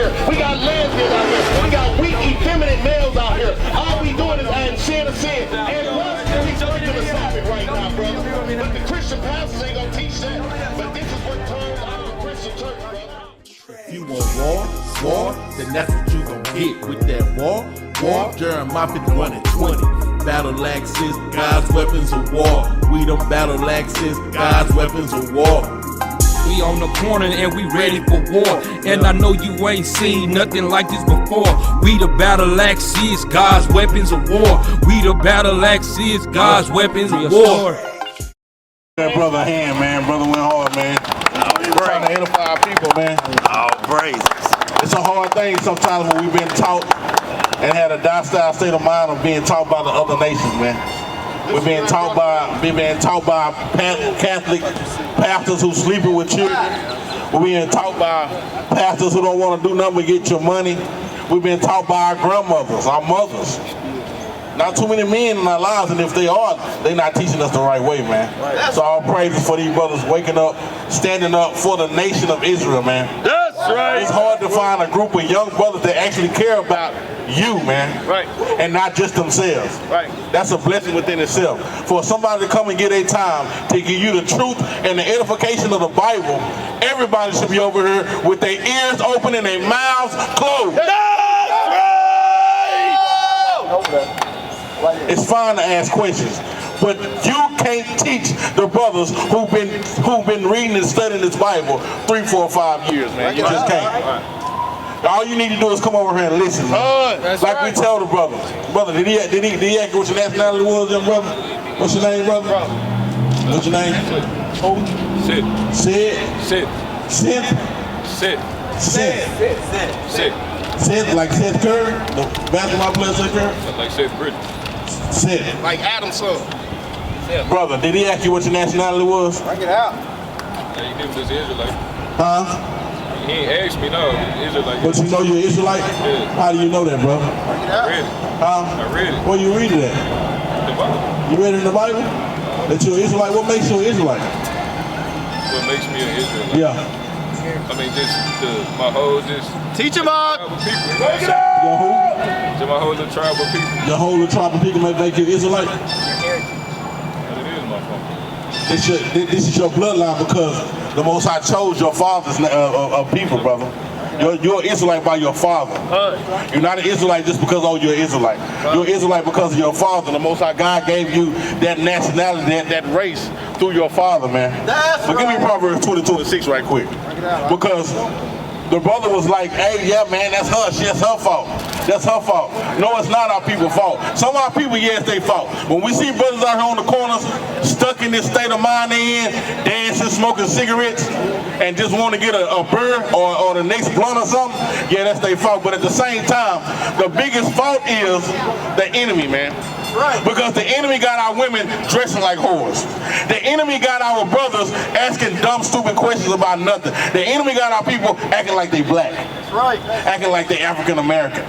here. We got lesbians out here. We got weak, effeminate males out here. All we doing is adding sin to sin. And plus, we breaking the Sabbath right now, brother. But the Christian pastors ain't gonna teach that. But this is what turns out of the Christian church, brother. If you want war, then that's what you gon' get with that war. Jeremiah 51:20. Battle axes, God's weapons of war. We them battle axes, God's weapons of war. We on the corner and we ready for war. And I know you ain't seen nothing like this before. We the battle axes, God's weapons of war. We the battle axes, God's weapons of war. That brother a hand, man. Brother went hard, man. Trying to edify people, man. Oh, praise. It's a hard thing sometimes when we've been taught and had a docile state of mind of being taught by the other nations, man. We've been taught by Catholic pastors who sleeping with children. We're being taught by pastors who don't want to do nothing but get your money. We've been taught by our grandmothers, our mothers. Not too many men in our lives, and if they are, they're not teaching us the right way, man. So all praises for these brothers waking up, standing up for the nation of Israel, man. That's right. It's hard to find a group of young brothers that actually care about you, man. Right. And not just themselves. Right. That's a blessing within itself. For somebody to come and get their time to give you the truth and the edification of the Bible, everybody should be over here with their ears open and their mouths closed. That's right. It's fine to ask questions, but you can't teach the brothers who've been reading and studying this Bible 3, 4, 5 years, man. You just can't. All you need to do is come over here and listen, man. Like we tell the brother. Brother, did he ask what your nationality was, young brother? What's your name, brother? What's your name? Sid. Sid. Sid. Sid. Sid. Sid. Sid. Sid, like Seth Curry, the basketball player Seth Curry? Like Seth Bridges. Sid. Like Adam's son. Brother, did he ask you what your nationality was? Bring it out. Yeah, you give him this Israelite. Huh? He ain't asked me, no. Israelite. But you know you're an Israelite? Yeah. How do you know that, brother? Bring it I out. read it. Huh? I read it. Where you read it at? The Bible. You read it in the Bible? That you're an Israelite? What makes you an Israelite? What makes me an Israelite? Yeah. I mean, my whole Teach him up. tribe of people. You know what I'm saying? Your who? Just my whole little tribe of people. Your whole tribe of people make you Israelite? And it is my fault. This is your bloodline because the Most High chose your fathers of people, brother. You're an Israelite by your father. You're not an Israelite just because, oh, you're an Israelite. You're an Israelite because of your father. The Most High God gave you that nationality, that race through your father, man. But give me Proverbs 22:6 right quick. Because the brother was like, hey, yeah, man, that's her fault. That's her fault. No, it's not our people's fault. Some of our people, yeah, it's their fault. When we see brothers out here on the corners, stuck in this state of mind they in, dancing, smoking cigarettes, and just want to get a bird or the next blunt or something, yeah, that's their fault. But at the same time, the biggest fault is the enemy, man. Right. Because the enemy got our women dressing like whores. The enemy got our brothers asking dumb, stupid questions about nothing. The enemy got our people acting like they black. That's right. Acting like they African American.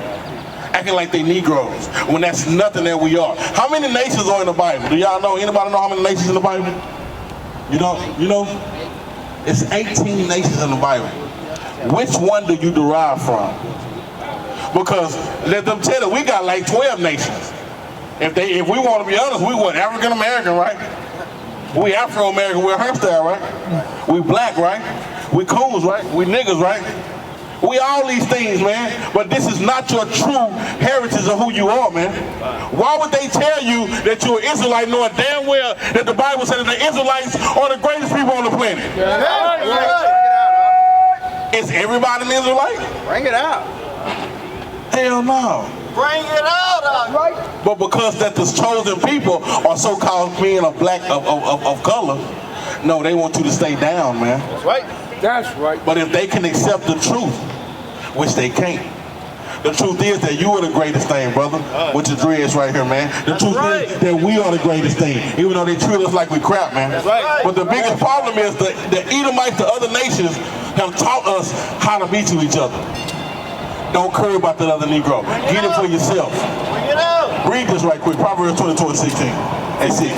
Acting like they Negroes. When that's nothing that we are. How many nations are in the Bible? Do y'all know? Anybody know how many nations in the Bible? You know? It's 18 nations in the Bible. Which one do you derive from? Because let them tell you, we got like 12 nations. If we want to be honest, we want African American, right? We Afro American, we're hairstyle, right? We black, right? We coons, right? We niggas, right? We all these things, man. But this is not your true heritage of who you are, man. Why would they tell you that you're an Israelite knowing damn well that the Bible says that the Israelites are the greatest people on the planet? Is everybody an Israelite? Bring it out. Hell no. Bring it out. Right. But because that the chosen people are so-called men of black of color, no, they want you to stay down, man. That's right. That's right. But if they can accept the truth, which they can't, the truth is that you are the greatest thing, brother. With your dreads right here, man. The truth is that we are the greatest thing, even though they treat us like we crap, man. That's right. But the biggest problem is the Edomites, the other nations, have taught us how to be to each other. Don't care about that other Negro. Get it for yourself. Bring it out. Read this right quick. Proverbs 22:16 and 6.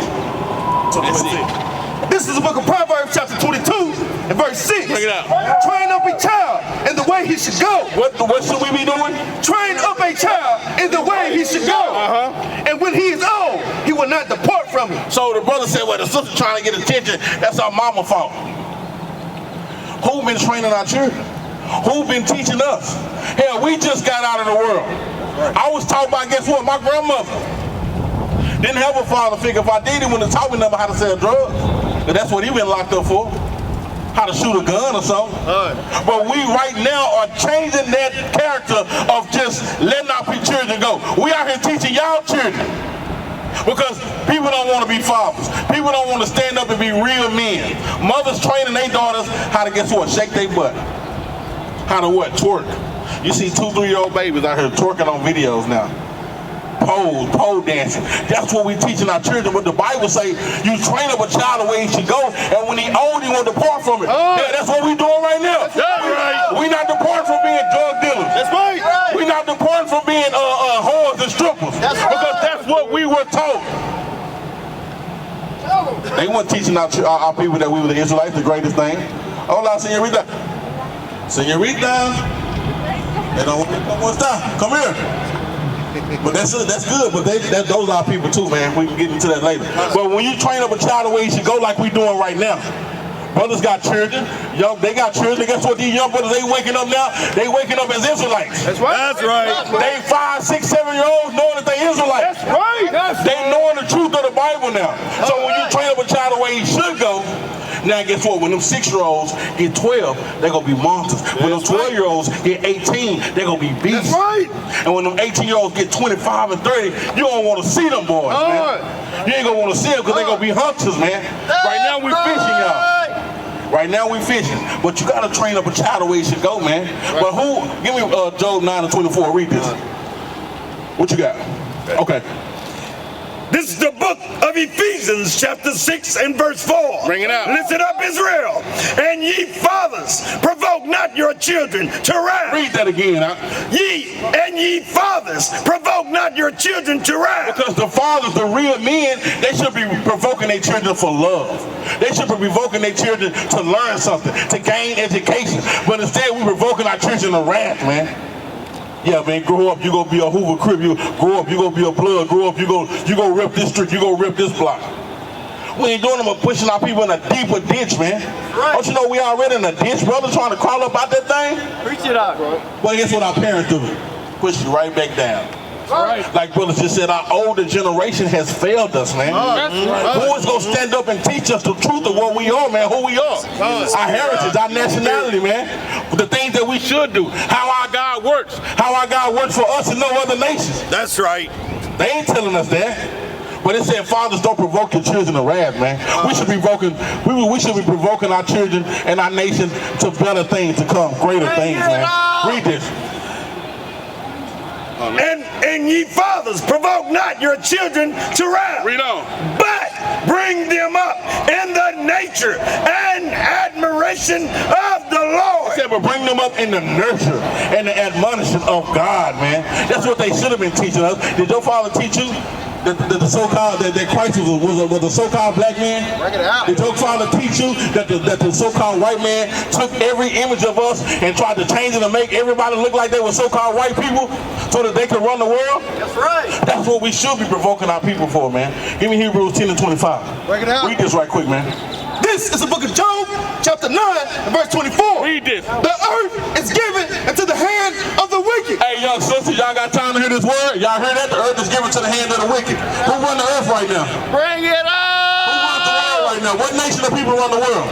This is the book of Proverbs, chapter 22, and verse 6. Bring it out. Train up a child in the way he should go. What should we be doing? Train up a child in the way he should go. And when he is old, he will not depart from it. So the brother said, well, the sister trying to get attention, that's our mama fault. Who been training our children? Who been teaching us? Hell, we just got out of the world. I was taught by, guess what, my grandmother. Didn't have a father figure. If I did, he wouldn't have taught me nothing how to sell drugs. But that's what he been locked up for. How to shoot a gun or something. But we right now are changing that character of just letting our children go. We out here teaching y'all children. Because people don't want to be fathers. People don't want to stand up and be real men. Mothers training their daughters how to, guess what, shake their butt. How to what? Twerk. You see 2, 3-year-old babies out here twerking on videos now. Pole dancing. That's what we teaching our children. But the Bible say you train up a child the way he should go, and when he old, he won't depart from it. Yeah, that's what we doing right now. We not departing from being drug dealers. That's right. We not departing from being whores and strippers. Because that's what we were taught. They weren't teaching our people that we were the Israelites, the greatest thing. Hola, señorita. Señorita. They don't want to come on stop. Come here. But that's good, but those are our people too, man. We can get into that later. But when you train up a child the way he should go, like we doing right now. Brothers got children, they got children. Guess what? These young brothers, they waking up now. They waking up as Israelites. That's right. That's right. They 5, 6, 7-year-olds knowing that they Israelites. That's right. They knowing the truth of the Bible now. So when you train up a child the way he should go, now guess what? When them 6-year-olds get 12, they're gonna be monsters. When them 12-year-olds get 18, they're gonna be beasts. That's right. And when them 18-year-olds get 25 and 30, you don't want to see them boys, man. You ain't gonna want to see them because they're gonna be hunters, man. Right now we fishing, y'all. Right now we fishing, but you gotta train up a child the way he should go, man. But who? Give me Job 9:24. Read this. What you got? Okay. This is the book of Ephesians, chapter 6 and verse 4. Bring it out. Listen up, Israel. And ye fathers, provoke not your children to wrath. Read that again, huh? Ye fathers, provoke not your children to wrath. Because the fathers, the real men, they should be provoking their children for love. They should be provoking their children to learn something, to gain education. But instead, we're provoking our children to wrath, man. Yeah, man, grow up, you gonna be a Hoover Crib. You grow up, you gonna be a Blood. Grow up, you gonna rip this street, you gonna rip this block. We ain't doing them but pushing our people in a deeper ditch, man. Right. Don't you know we already in a ditch, brother, trying to crawl up out that thing? Preach it out, bro. Well, guess what our parents do? Push you right back down. Right. Like brothers just said, our older generation has failed us, man. Who is gonna stand up and teach us the truth of what we are, man? Who we are, our heritage, our nationality, man. The things that we should do, how our God works for us and no other nations. That's right. They ain't telling us that. But it said, fathers, don't provoke your children to wrath, man. We should be provoking our children and our nation to better things to come, greater things, man. Read this. And ye fathers, provoke not your children to wrath. Read on. But bring them up in the nature and admiration of the Lord. He said, but bring them up in the nurture and the admonition of God, man. That's what they should have been teaching us. Did your father teach you that the so-called that Christ was a so-called black man? Bring it out. Did your father teach you that the so-called white man took every image of us and tried to change it and make everybody look like they were so-called white people so that they could run the world? That's right. That's what we should be provoking our people for, man. Give me Hebrews 10 and 25. Bring it out. Read this right quick, man. This is the book of Job, chapter 9, and verse 24. Read this. The earth is given into the hand of the wicked. Hey, young sisters, y'all got time to hear this word? Y'all heard that? The earth is given to the hand of the wicked. Who run the earth right now? Bring it Who runs the world out. right now? What nation of people run the world?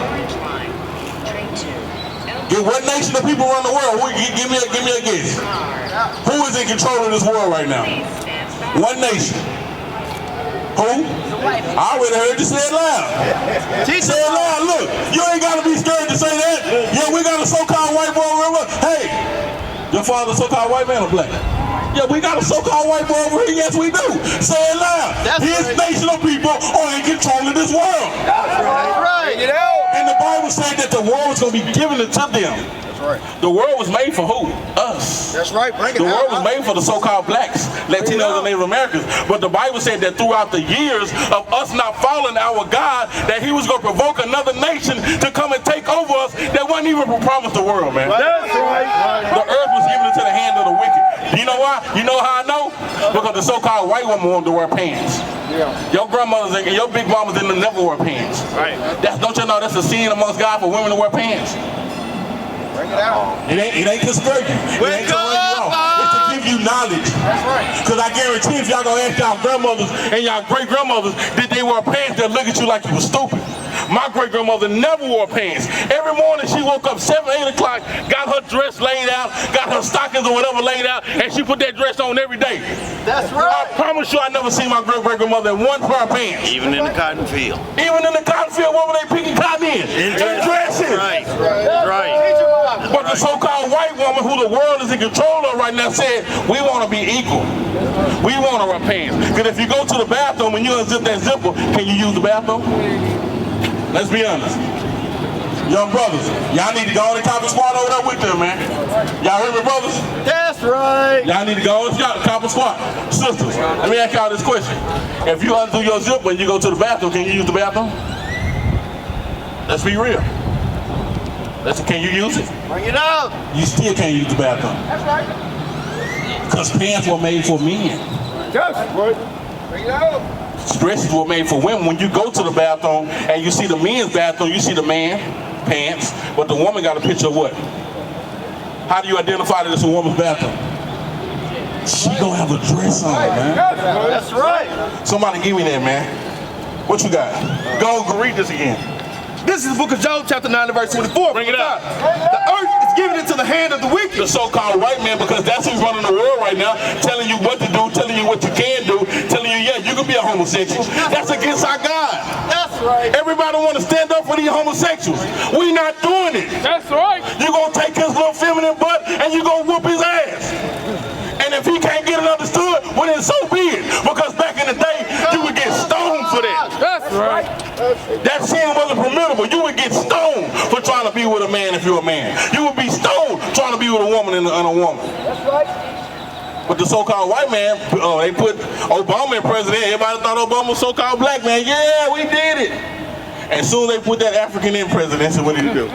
What nation of people run the world? Give me a guess. Who is in control of this world right now? One nation. Who? I already heard you say it loud. Say it loud. Look, you ain't got to be scared to say that. Yeah, we got a so-called white boy. Hey, your father's so-called white man or black? Yeah, we got a so-called white boy over here. Yes, we do. Say it loud. His nation of people are in control of this world. That's right. And the Bible said that the world is going to be given to them. right. The world was made for who? Us. That's right. Bring it The world out. was made for the so-called blacks, Latinos, and Native Americans. But the Bible said that throughout the years of us not following our God, that he was going to provoke another nation to come and take over us that wasn't even promised the world, man. That's right. The earth was given into the hand of the wicked. You know why? You know how I know? Because the so-called white woman wanted to wear pants. Your grandmothers and your big mamas didn't never wear pants. Right. Don't you know that's a sin amongst God for women to wear pants? Bring it out. It ain't to skirt you. It ain't to run you off. It's to give you knowledge. That's right. Because I guarantee if y'all gonna ask y'all grandmothers And y'all great-grandmothers, did they wear pants? They'll look at you like you was stupid. My great-grandmother never wore pants. Every morning she woke up 7, 8 o'clock, got her dress laid out, got her stockings or whatever laid out, and she put that dress on every day. That's right. I promise you I never seen my great-great-grandmother in one pair of pants. Even in the cotton field. Even in the cotton field, what were they picking cotton in? In dresses. Right. Right. But the so-called white woman who the world is in control of right now said, we want to be equal. We want to wear pants. Because if you go to the bathroom and you unzip that zipper, can you use the bathroom? Let's be honest. Young brothers, y'all need to go on the top of squad over there with them, man. Y'all heard me, brothers? That's right. Y'all need to go on the top of squad. Sisters, let me ask y'all this question. If you undo your zipper and you go to the bathroom, can you use the bathroom? Let's be real. Can you use it? Bring it out. you still can't use the bathroom. That's right. Because pants were made for men. That's right. Bring it out. Dresses were made for women. When you go to the bathroom and you see the men's bathroom, you see the man pants, but the woman got a picture of what? How do you identify that it's a woman's bathroom? She gonna have a dress on, man. That's right. Somebody give me that, man. What you got? Go read this again. This is the book of Job, chapter 9, verse 24. Bring it up. The earth is given into the hand of the wicked. The so-called white man, because that's who's running the world right now, telling you what to do, telling you what you can do, telling you, yeah, you can be a homosexual. That's against our God. That's right. Everybody want to stand up for these homosexuals. We not doing it. That's right. You're going to take his little feminine butt and you're going to whoop his ass. And if he can't get it understood, well then so be it. Because back in the day, you would get stoned for that. That's right. That sin wasn't permissible. You would get stoned for trying to be with a man if you're a man. You would be stoned trying to be with a woman and a woman. That's right. But the so-called white man, they put Obama in president. Everybody thought Obama was so-called black man. Yeah, we did it. And soon they put that African in presidency, what did he do?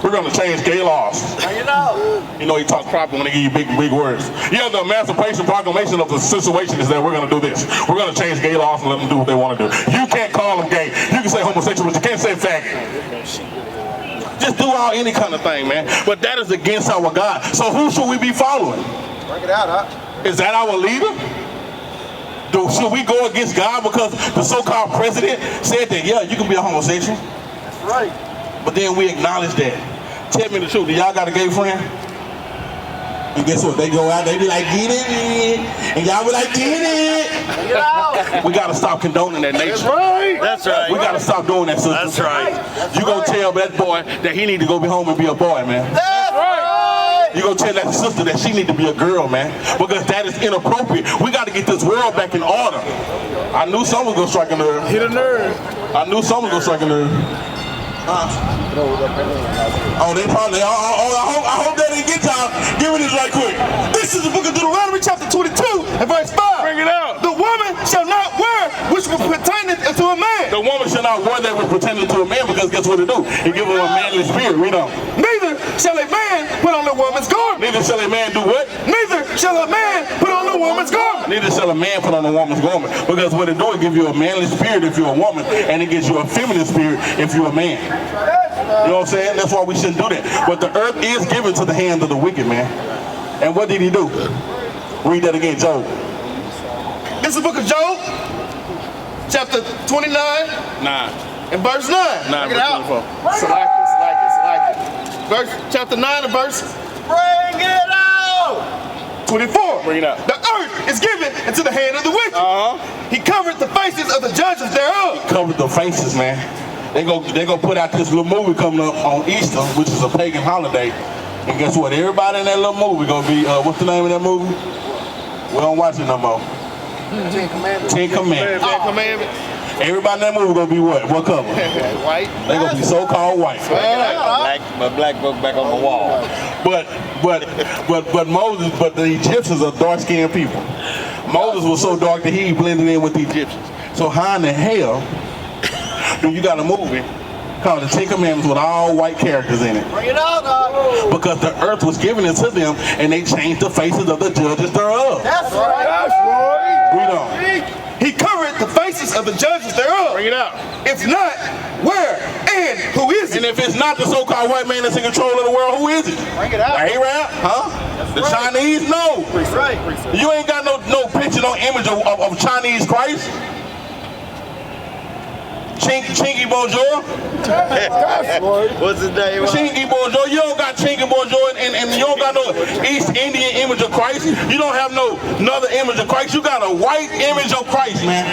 We're going to change gay laws. You know, he talk proper when they give you big words. Yeah, the Emancipation Proclamation of the situation is that we're going to do this. We're going to change gay laws and let them do what they want to do. You can't call them gay. You can say homosexual, but you can't say faggot. Just do any kind of thing, man. But that is against our God. So who should we be following? Bring it out, huh? Is that our leader? Should we go against God because the so-called president said that, yeah, you can be a homosexual? That's right. But then we acknowledge that. Tell me the truth, do y'all got a gay friend? And guess what? They go out, they be like, get it. And y'all be like, get it. Bring it out. We got to stop condoning that nature. That's right. That's right. We got to stop doing that, sister. That's right. You gonna tell that boy that he need to go be home and be a boy, man. That's right. You gonna tell that sister that she need to be a girl, man. Because that is inappropriate. We got to get this world back in order. I knew someone was gonna strike a nerve. Hit a nerve. I knew someone was gonna strike a nerve. Oh, they probably, I hope they didn't get y'all. Give me this right quick. This is the book of Deuteronomy, chapter 22, and verse 5. Bring it out. The woman shall not wear which will pertain to a man. The woman shall not wear that which pertains to a man, because guess what it do? It give him a manly spirit. Read on. Neither shall a man put on a woman's garment. Neither shall a man do what? Neither shall a man put on a woman's garment. Neither shall a man put on a woman's garment. Because what it do, it give you a manly spirit if you're a woman, and it gives you a feminine spirit if you're a man. You know what I'm saying? That's why we shouldn't do that. But the earth is given to the hand of the wicked, man. And what did he do? Read that again, Job. This is the book of Job, chapter 29, and verse 9. Bring it out. Select it. Verse, chapter 9 and verse. Bring it out. 24. Bring it out. The earth is given into the hand of the wicked. He covered the faces of the judges thereof. Covered the faces, man. They go put out this little movie coming up on Easter, which is a pagan holiday. And guess what? Everybody in that little movie gonna be, what's the name of that movie? We don't watch it no more. Ten Commandments. Ten Commandments. Ten Commandments. Everybody in that movie gonna be what? What color? White. They gonna be so-called white. My black book back on the wall. But the Egyptians are dark-skinned people. Moses was so dark that he blended in with the Egyptians. So how in the hell do you got a movie called The 10 Commandments with all white characters in it? Bring it out, dog. Because the earth was given it to them and they changed the faces of the judges thereof. That's right. That's right. Read on. He covered the faces of the judges thereof. Bring it out. If not, where and who is it? And if it's not the so-called white man that's in control of the world, who is it? Bring it out. The Arab? Huh? The Chinese? No. That's right. You ain't got no picture, no image of Chinese Christ. Chinky Bonjour. What's his name? Chinky Bonjour. You don't got Chinky Bonjour and you don't got no East Indian image of Christ. You don't have no another image of Christ. You got a white image of Christ, man.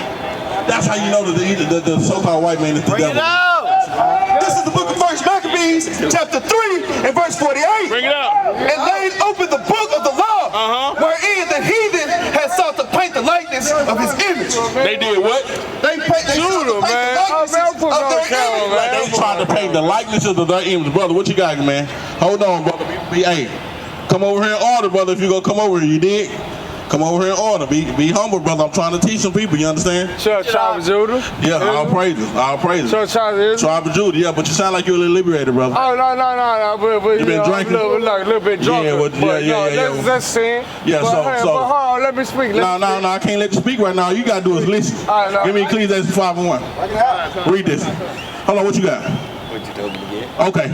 That's how you know that the so-called white man is the devil. This is the book of 1 Maccabees, chapter 3 and verse 48. Bring it out. And laid open the book of the law, wherein the heathen had sought to paint the likeness of his image. They did what? They sought to paint the likeness of their image. Like they tried to paint the likeness of their image. Brother, what you got, man? Hold on, brother. Hey, come over here in order, brother, if you gonna come over here, you dig? Come over here in order. Be humble, brother. I'm trying to teach some people, you understand? Sure, Tribe of Judah. Yeah, all praises. All praises. Sure, Tribe of Judah. Tribe of Judah, yeah, but you sound like you're a little liberated, brother. Oh, no. But You been drinking? A little bit drunk. Yeah, That's sin. Yeah, but hold on, let me speak. No, I can't let you speak right now. All you gotta do is listen. Give me Ecclesiastes 5:1. Read this. Hold on, what you got? What you told me to get? Okay.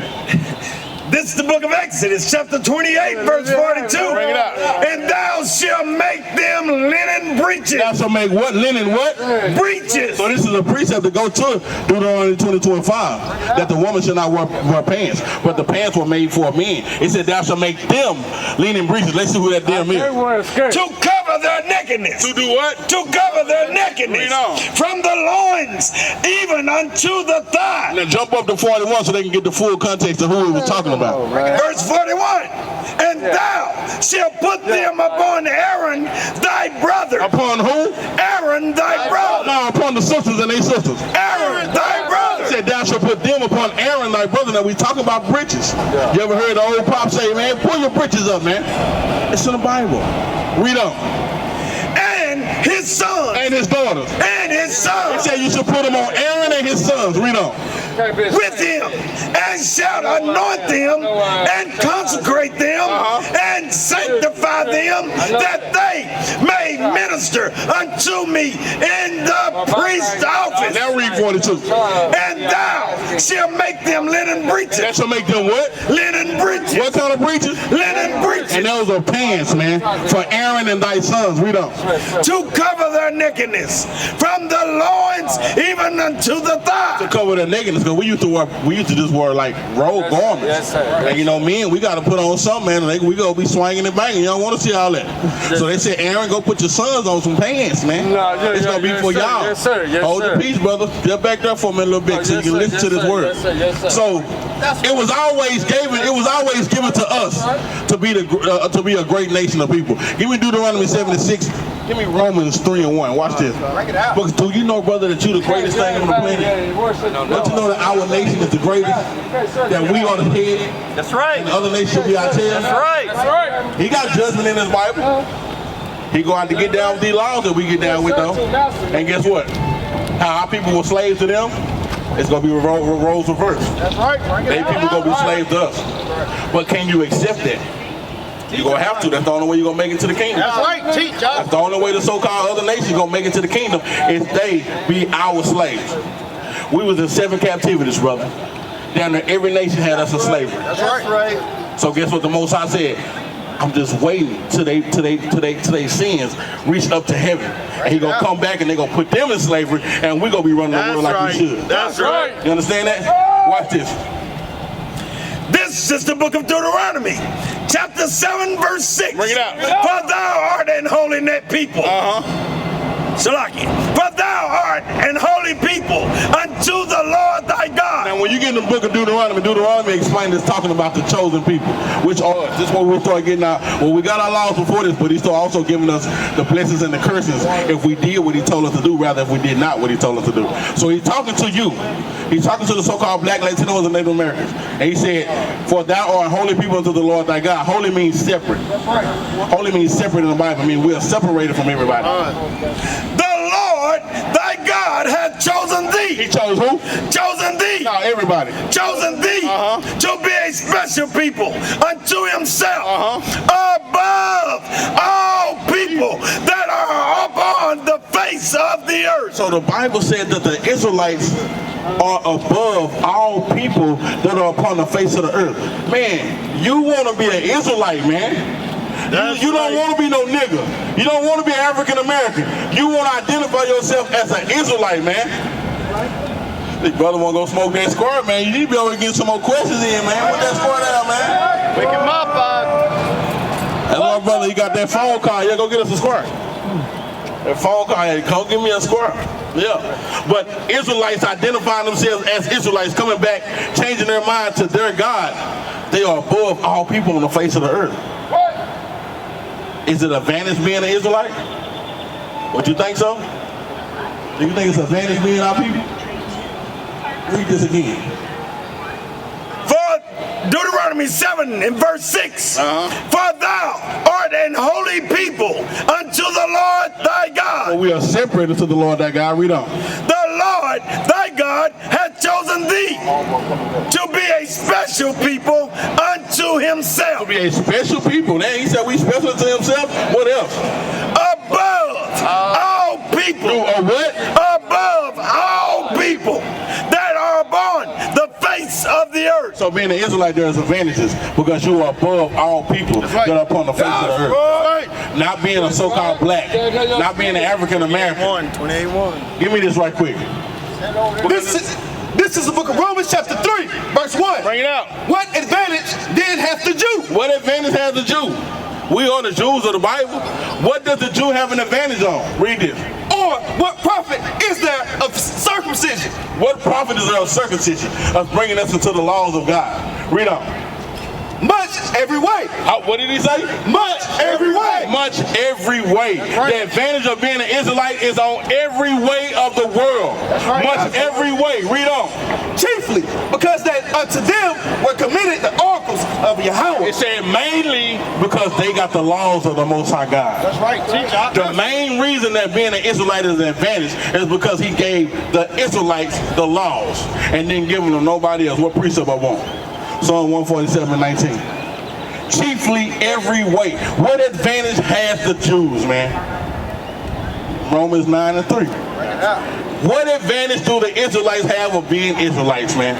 This is the book of Exodus, chapter 28, verse 42. Bring it out. And thou shalt make them linen breeches. Thou shalt make what? Linen what? Breeches. So this is a precept to go to Deuteronomy 22:5, that the woman should not wear pants, but the pants were made for men. It said thou shalt make them linen breeches. Let's see who that them is. To cover their nakedness. To do what? To cover their nakedness. Read on. From the loins even unto the thigh. Now jump up to 41 so they can get the full context of who he was talking about. Verse 41. And thou shalt put them upon Aaron thy brother. Upon who? Aaron thy brother. No, upon the sisters and their sisters. Aaron thy brother. It said thou shalt put them upon Aaron thy brother. Now we talk about breeches. You ever heard the old pop say, man, pull your breeches up, man? It's in the Bible. Read on. And his sons. And his daughters. And his sons. It said you should put them on Aaron and his sons. Read on. With him, and shalt anoint them, and consecrate them, and sanctify them, that they may minister unto me in the priest's office. Now read 42. And thou shalt make them linen breeches. That shall make them what? Linen breeches. What kind of breeches? Linen breeches. And those are pants, man, for Aaron and thy sons. Read on. To cover their nakedness, from the loins even unto the thigh. To cover their nakedness, because we used to just wear like robe garments. Yes, sir. And you know, men, we got to put on something, man. And we gonna be swinging and banging. You don't want to see all that. So they said, Aaron, go put your sons on some pants, man. It's gonna be for y'all. Yes, sir. Yes, Hold sir. your peace, brother. Get back there for me a little bit so you can listen to this word. Yes, sir. So it was always given. It was always given to us to be to be a great nation of people. Give me Deuteronomy 7:6. Give me Romans 3:1. Watch this. Because do you know, brother, that you the greatest thing on the planet? Don't you know that our nation is the greatest? That we are the head. That's right. And the other nations should be our tail. That's right. That's right. He got judgment in his Bible. He go out to get down with these laws that we get down with, though. And guess what? How our people were slaves to them, it's going to be roles reversed. That's right. They people going to be slaves to us. But can you accept that? You're going to have to. That's the only way you're going to make it to the kingdom. That's right. Teach, y'all. That's the only way the so-called other nations going to make it to the kingdom is they be our slaves. We was in 7 captivities, brother. Down there, every nation had us in slavery. That's right. So guess what the Most High said? I'm just waiting till they sins reach up to heaven. And he gonna come back and they gonna put them in slavery and we gonna be running the world like we should. That's right. You understand that? Watch this. This is the book of Deuteronomy, chapter 7, verse 6. Bring it out. For thou art an holy net people. Salaki. For thou art an holy people unto the Lord thy God. Now, when you get in the book of Deuteronomy explains it's talking about the chosen people, which are us. This is what we start getting out. Well, we got our laws before this, but he started also giving us the blessings and the curses if we did what he told us to do, rather if we did not what he told us to do. So he's talking to you. He's talking to the so-called black, Latinos, and Native Americans. And he said, for thou art holy people unto the Lord thy God. Holy means separate. Holy means separate in the Bible. I mean, we are separated from everybody. The Lord thy God hath chosen thee. He chose who? Chosen thee. No, everybody. Chosen thee to be a special people unto himself above all people that are upon the face of the earth. So the Bible said that the Israelites are above all people that are upon the face of the earth. Man, you want to be an Israelite, man. You don't want to be no nigga. You don't want to be African American. You want to identify yourself as an Israelite, man. This brother want to go smoke that squirt, man. You need to be able to get some more questions in, man. Put that squirt out, man. Wake him up, That's my brother. He got that phone call. Yeah, go get us a squirt. That phone call. Yeah, come give me a squirt. Yeah. But Israelites identifying themselves as Israelites, coming back, changing their mind to their God. They are above all people on the face of the earth. Is it a advantage being an Israelite? Would you think so? Do you think it's a advantage being our people? Read this again. For Deuteronomy 7 and verse 6. For thou art an holy people unto the Lord thy God. Well, we are separated to the Lord thy God. Read on. The Lord thy God hath chosen thee to be a special people unto himself. To be a special people. Now he said we special to himself. What else? Above all people. What? Above all people that are upon the face of the earth. So being an Israelite, there's advantages because you are above all people that are upon the face of the earth. Right. Not being a so-called black, not being an African American. 28:1. Give me this right quick. This is the book of Romans chapter 3, verse 1. Bring it out. What advantage then hath the Jew? What advantage has the Jew? We are the Jews of the Bible. What does the Jew have an advantage on? Read this. Or what profit is there of circumcision? What profit is there of circumcision? Of bringing us into the laws of God. Read on. Much every way. What did he say? Much every way. Much every way. The advantage of being an Israelite is on every way of the world. Much every way. Read on. Chiefly because that unto them were committed the oracles of Yahweh. It said mainly because they got the laws of the Most High God. That's right. The main reason that being an Israelite is an advantage is because he gave the Israelites the laws and didn't give them to nobody else. What precept I want? Psalm 147:19. Chiefly every way. What advantage has the Jews, man? Romans 9:3. What advantage do the Israelites have of being Israelites, man?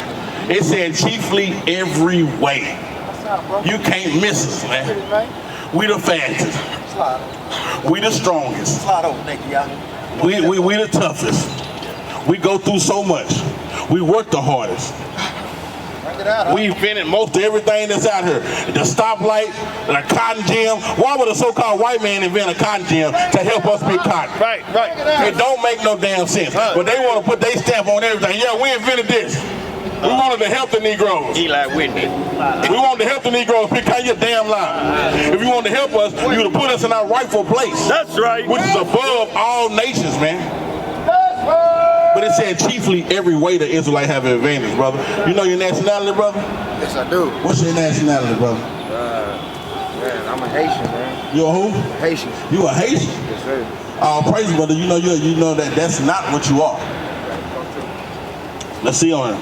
It said chiefly every way. You can't miss us, man. We the fastest. We the strongest. We the toughest. We go through so much. We work the hardest. We invented most of everything that's out here. The stoplight, the cotton gin. Why would a so-called white man invent a cotton gin to help us pick cotton? Right. It don't make no damn sense. But they want to put their stamp on everything. Yeah, we invented this. We wanted to help the Negroes. Eli Whitney. We wanted to help the Negroes pick out your damn line. If you wanted to help us, you would have put us in our rightful place. That's right. Which is above all nations, man. But it said chiefly every way the Israelites have an advantage, brother. You know your nationality, brother? Yes, I do. What's your nationality, brother? Man, I'm a Haitian, man. You a who? Haitian. You a Haitian? Yes, sir. Praise, brother. You know that's not what you are. Let's see on him.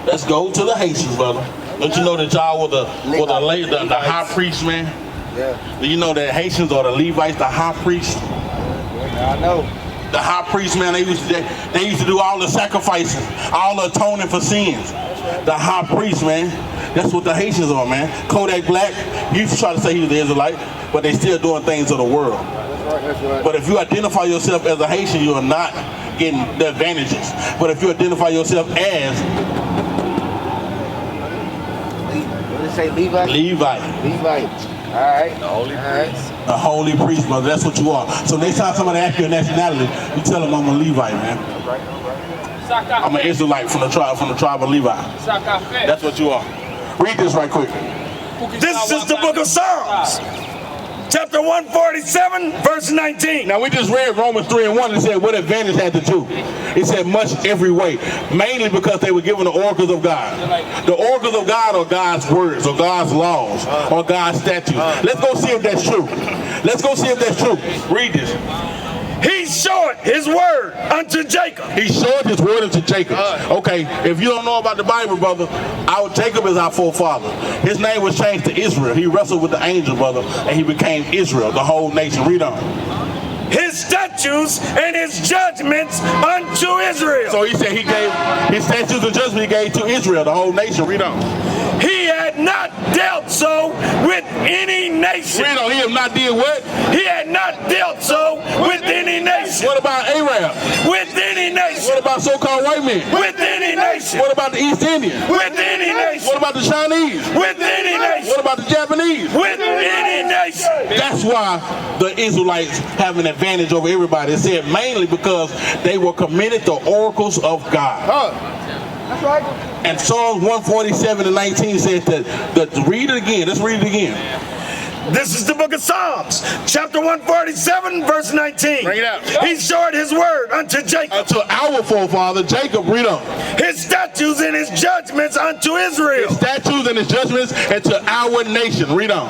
Let's go to the Haitians, brother. Don't you know that y'all were the high priest, man? Yeah. Do you know that Haitians are the Levites, the high priest? Yeah, I know. The high priest, man, they used to do all the sacrificing, all the atoning for sins. The high priest, man, that's what the Haitians are, man. Kodak Black used to try to say he was the Israelite, but they still doing things of the world. That's right. But if you identify yourself as a Haitian, you are not getting the advantages. But if you identify yourself as What did it say, Levite? Levite. All right. The holy priest. a holy priest, brother. That's what you are. So next time somebody asks you your nationality, you tell them I'm a Levite, man. I'm an Israelite from the tribe of Levi. That's what you are. Read this right quick. This is the book of Psalms. Chapter 147, verse 19. Now we just read Romans 3:1 and said what advantage had the Jew. It said much every way, mainly because they were given the oracles of God. The oracles of God are God's words or God's laws or God's statutes. Let's go see if that's true. Let's go see if that's true. Read this. He showed his word unto Jacob. He showed his word unto Jacob. Okay, if you don't know about the Bible, brother, Jacob is our forefather. His name was changed to Israel. He wrestled with the angel, brother, and he became Israel, the whole nation. Read on. His statutes and his judgments unto Israel. So he said he gave his statutes and judgments he gave to Israel, the whole nation. Read on. He had not dealt so with any nation. Read on. He have not did what? He had not dealt so with any nation. What about Arab? With any nation. What about so-called white men? With any nation. What about the East Indians? With any nation. What about the Chinese? With any nation. What about the Japanese? With any nation. That's why the Israelites have an advantage over everybody. It said mainly because they were committed to oracles of God. That's right. And Psalms 147:19 says that read it again. Let's read it again. This is the book of Psalms, chapter 147, verse 19. Bring it out. He showed his word unto Jacob. Unto our forefather Jacob. Read on. His statutes and his judgments unto Israel. His statutes and his judgments and to our nation. Read on.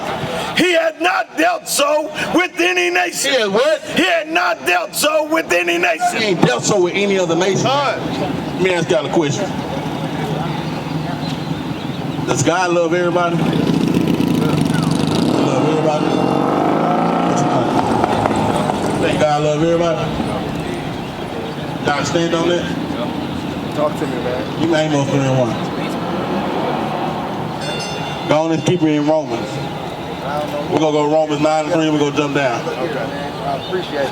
He had not dealt so with any nation. He had what? He had not dealt so with any nation. He ain't dealt so with any other nation. Let me ask y'all a question. Does God love everybody? Love everybody? What you think? Think God love everybody? Y'all stand on that? Talk to me, man. You may Amos 3:1. Go on and keep it in Romans. We're going to go Romans 9:3. We're going to jump down. Okay, man. I appreciate it.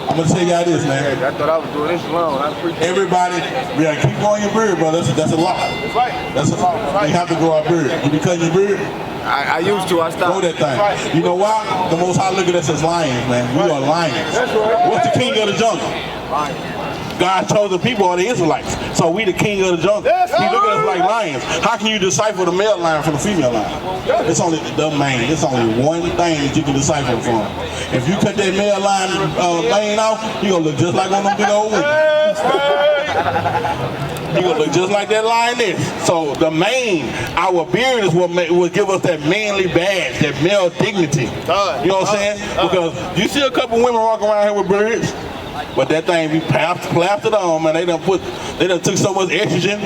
I'm going to tell y'all this, man. I thought I was doing this alone. I appreciate it. Everybody, we gotta keep growing your beard, brother. That's a lot. That's right. That's a lot. We have to grow our beard. You be cutting your beard? I used to. I stopped. Grow that thing. You know why? The Most High look at us as lions, man. We are lions. That's right. What's the king of the jungle? God's chosen people are the Israelites. So we the king of the jungle. Yes, He look at us like lions. How can you decipher the male lion from the female lion? It's only the mane. It's only one thing that you can decipher from. If you cut that male lion mane off, you gonna look just like one of them big old wings. You gonna look just like that lioness. So the mane, our beard is what will give us that manly badge, that male dignity. You know what I'm saying? Because you see a couple women walking around here with beards, but that thing be plastered on, man. They done took so much estrogen.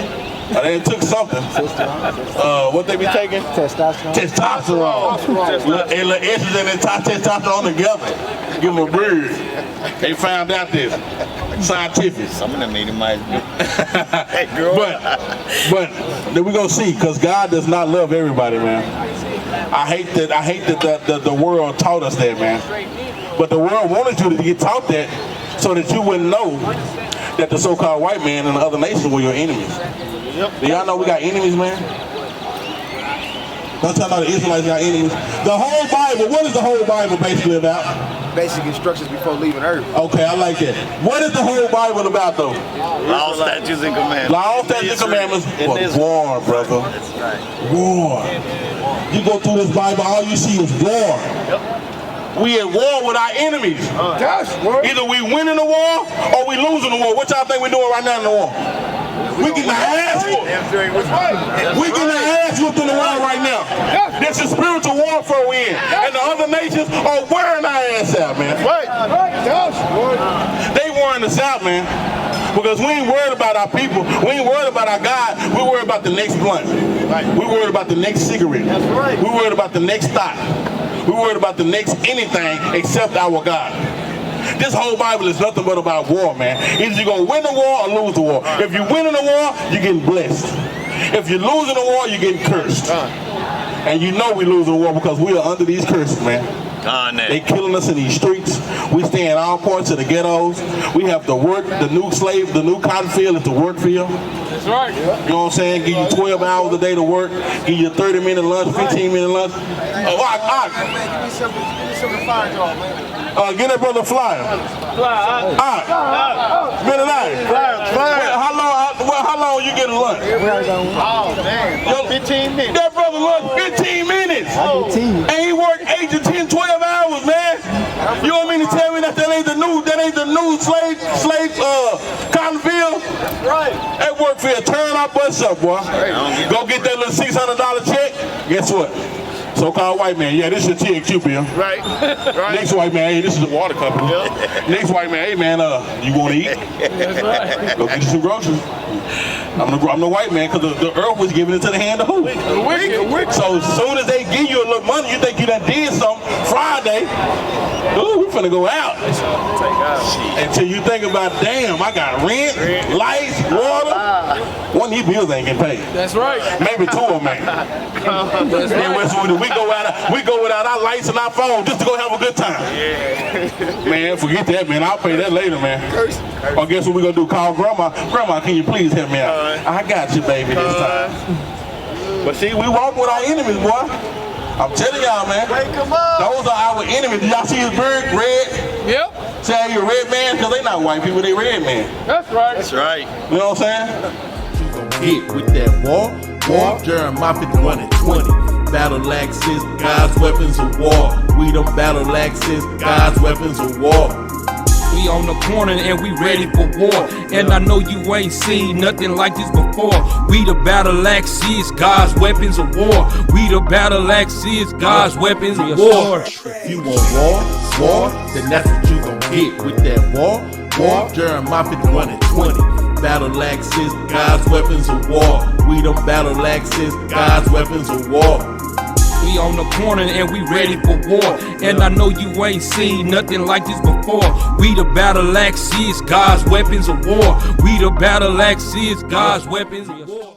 They done took something. What they be taking? Testosterone. Testosterone. And the estrogen and testosterone together. Give them a beard. They found out this. Scientific. Some of them need might hey, girl. But then we gonna see, because God does not love everybody, man. I hate that the world taught us that, man. But the world wanted you to get taught that so that you wouldn't know that the so-called white man and the other nations were your enemies. Do y'all know we got enemies, man? Don't tell me the Israelites got enemies. The whole Bible, what is the whole Bible basically about? Basic instructions before leaving Earth. Okay, I like that. What is the whole Bible about, though? Law, statutes, and commandments. Law, statutes, and commandments. But war, brother. That's right. War. You go through this Bible, all you see is war. We at war with our enemies. Either we winning the war or we losing the war. What y'all think we doing right now in the war? We getting our ass whooped. We getting our ass whooped in the world right now. This is spiritual warfare we in. And the other nations are wearing our ass out, man. They wearing us out, man. Because we ain't worried about our people. We ain't worried about our God. We worried about the next blunt. We worried about the next cigarette. We worried about the next stock. We worried about the next anything except our God. This whole Bible is nothing but about war, man. Either you're going to win the war or lose the war. If you win in the war, you're getting blessed. If you lose in the war, you're getting cursed. And you know we lose in the war because we are under these curses, man. They killing us in these streets. We stay in all parts of the ghettos. We have to work. The new cotton field is the work field. That's right. You know what I'm saying? Give you 12 hours a day to work. Give you a 30-minute lunch, 15-minute lunch. Give me something fire dog, man. Get that brother flyer. Benaniyah. How long you getting lunch? Oh, man. 15 minutes. That brother lunch 15 minutes. And he worked 8 to 10, 12 hours, man. You don't mean to tell me that ain't the new slave cotton field? Right. That work field, turn our butts up, boy. Go get that little $600 check. Guess what? So-called white man, yeah, this is your TXU bill. Right. Next white man, hey, this is the water company. Next white man, hey man, you want to eat? That's right. Go get you some groceries. I'm the white man because the earth was given into the hand of who? The wicked. So as soon as they give you a little money, you think you done did something. Friday, ooh, we finna go out. Until you think about, damn, I got rent, lights, water. One of these bills ain't getting paid. That's right. Maybe two of them, man. We go without our lights and our phone just to go have a good time. Man, forget that, man. I'll pay that later, man. Or guess what we gonna do? Call grandma. Grandma, can you please help me out? I got you, baby, this time. But see, we walk with our enemies, boy. I'm telling y'all, man. Those are our enemies. Did y'all see his bird? Red? Yep. Say how you a red man? Because they not white people, they red men. That's right. That's right. You know what I'm saying? Hit with that war, Jeremiah 51 and 20. Battle axes, God's weapons of war. We them battle axes, God's weapons of war. We on the corner and we ready for war. And I know you ain't seen nothing like this before. We the battle axes, God's weapons of war. We the battle axes, God's weapons of war. If you want war, then that's what you gon' get with that war, Jeremiah 51 and 20. Battle axes, God's weapons of war. We them battle axes, God's weapons of war. We on the corner and we ready for war. And I know you ain't seen nothing like this before. We the battle axes, God's weapons of war. We the battle axes, God's weapons of war.